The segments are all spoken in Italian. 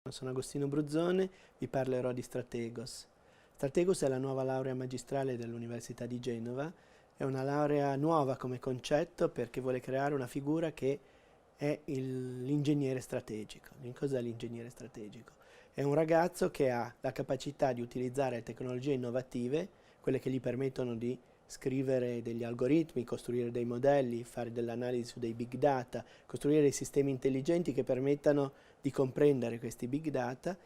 Sono Agostino Bruzzone, vi parlerò di Strategos. Strategos è la nuova laurea magistrale dell'Università di Genova, è una laurea nuova come concetto perché vuole creare una figura che è l'ingegnere strategico. Cos'è l'ingegnere strategico? È un ragazzo che ha la capacità di utilizzare tecnologie innovative, quelle che gli permettono di scrivere degli algoritmi, costruire dei modelli, fare dell'analisi su dei big data, costruire dei sistemi intelligenti che permettano di comprendere questi big data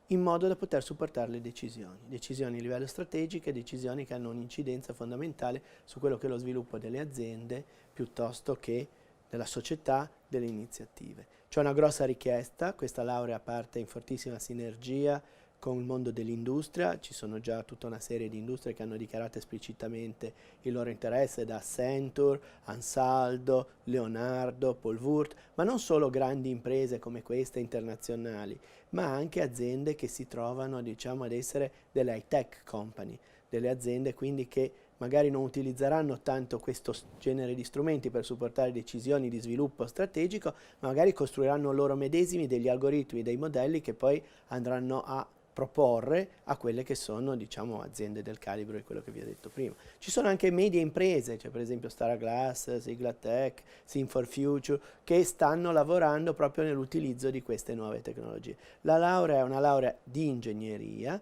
in modo da poter supportare le decisioni a livello strategico e decisioni che hanno un'incidenza fondamentale su quello che è lo sviluppo delle aziende piuttosto che della società, delle iniziative. C'è una grossa richiesta, questa laurea parte in fortissima sinergia con il mondo dell'industria, ci sono già tutta una serie di industrie che hanno dichiarato esplicitamente il loro interesse, da Accenture, Ansaldo, Leonardo, Paul Wurth, ma non solo grandi imprese come queste internazionali, ma anche aziende che si trovano, diciamo, ad essere delle high-tech company, delle aziende quindi che magari non utilizzeranno tanto questo genere di strumenti per supportare decisioni di sviluppo strategico, ma magari costruiranno loro medesimi degli algoritmi, dei modelli che poi andranno a proporre a quelle che sono, diciamo, aziende del calibro di quello che vi ho detto prima. Ci sono anche medie imprese, cioè per esempio Staraglass, Siglatech, Sim4Future, che stanno lavorando proprio nell'utilizzo di queste nuove tecnologie. La laurea è una laurea di ingegneria,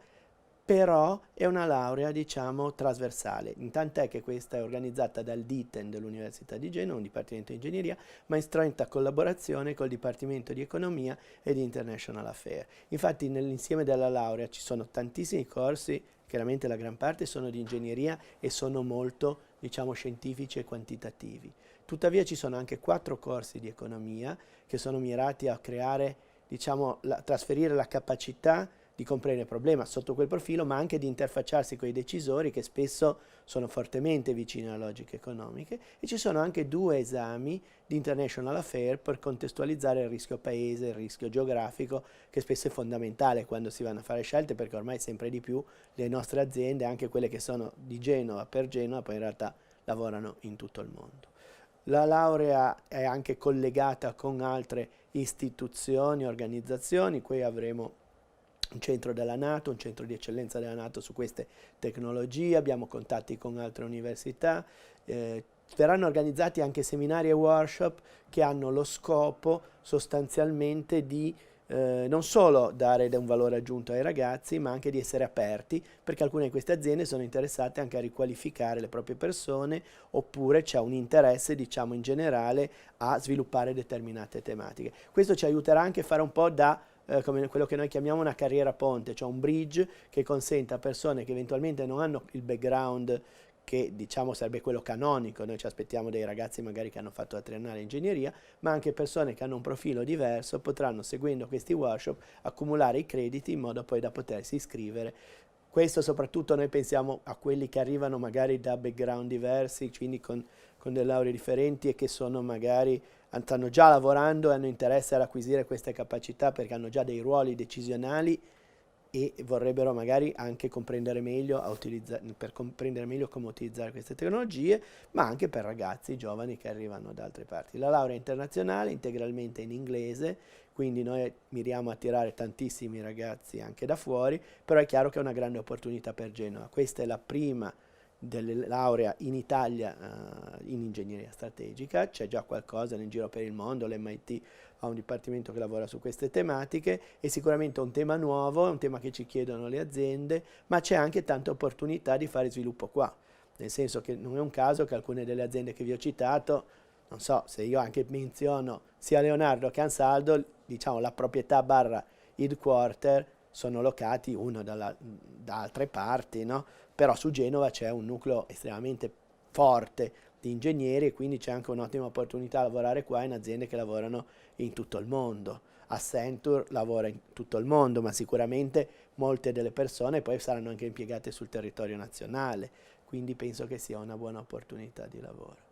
però è una laurea, diciamo, trasversale, tant'è che questa è organizzata dal DITEN dell'Università di Genova, un dipartimento di ingegneria, ma in stretta collaborazione col Dipartimento di Economia e di International Affairs. Infatti nell'insieme della laurea ci sono tantissimi corsi, chiaramente la gran parte sono di ingegneria e sono molto, diciamo, scientifici e quantitativi. Tuttavia ci sono anche 4 corsi di economia che sono mirati a creare, diciamo, trasferire la capacità di comprendere il problema sotto quel profilo, ma anche di interfacciarsi con i decisori che spesso sono fortemente vicini alle logiche economiche, e ci sono anche 2 esami di International Affairs per contestualizzare il rischio paese, il rischio geografico, che spesso è fondamentale quando si vanno a fare scelte, perché ormai sempre di più le nostre aziende, anche quelle che sono di Genova per Genova, poi in realtà lavorano in tutto il mondo. La laurea è anche collegata con altre istituzioni, organizzazioni. Qui avremo un centro della NATO, un centro di eccellenza della NATO su queste tecnologie, abbiamo contatti con altre università, verranno organizzati anche seminari e workshop che hanno lo scopo sostanzialmente di non solo dare un valore aggiunto ai ragazzi, ma anche di essere aperti, perché alcune di queste aziende sono interessate anche a riqualificare le proprie persone, oppure c'è un interesse, diciamo, in generale a sviluppare determinate tematiche. Questo ci aiuterà anche a fare un po' da come quello che noi chiamiamo una carriera ponte, cioè un bridge che consente a persone che eventualmente non hanno il background che, diciamo, sarebbe quello canonico, noi ci aspettiamo dei ragazzi magari che hanno fatto la triennale in ingegneria, ma anche persone che hanno un profilo diverso potranno, seguendo questi workshop, accumulare i crediti in modo poi da potersi iscrivere. Questo soprattutto noi pensiamo a quelli che arrivano magari da background diversi, quindi con delle lauree differenti e che sono magari stanno già lavorando e hanno interesse ad acquisire queste capacità perché hanno già dei ruoli decisionali e vorrebbero magari anche comprendere meglio, per comprendere meglio come utilizzare queste tecnologie, ma anche per ragazzi giovani che arrivano da altre parti. La laurea è internazionale, integralmente in inglese, quindi noi miriamo a attirare tantissimi ragazzi anche da fuori, però è chiaro che è una grande opportunità per Genova. Questa è la prima delle laurea in Italia in ingegneria strategica, c'è già qualcosa in giro per il mondo, l'MIT ha un dipartimento che lavora su queste tematiche, è sicuramente un tema nuovo, è un tema che ci chiedono le aziende, ma c'è anche tanta opportunità di fare sviluppo qua, nel senso che non è un caso che alcune delle aziende che vi ho citato, non so, se io anche menziono sia Leonardo che Ansaldo, diciamo la proprietà barra headquarter sono locati uno da altre parti, no? Però su Genova c'è un nucleo estremamente forte di ingegneri e quindi c'è anche un'ottima opportunità a lavorare qua in aziende che lavorano in tutto il mondo. Accenture lavora in tutto il mondo, ma sicuramente molte delle persone poi saranno anche impiegate sul territorio nazionale, quindi penso che sia una buona opportunità di lavoro.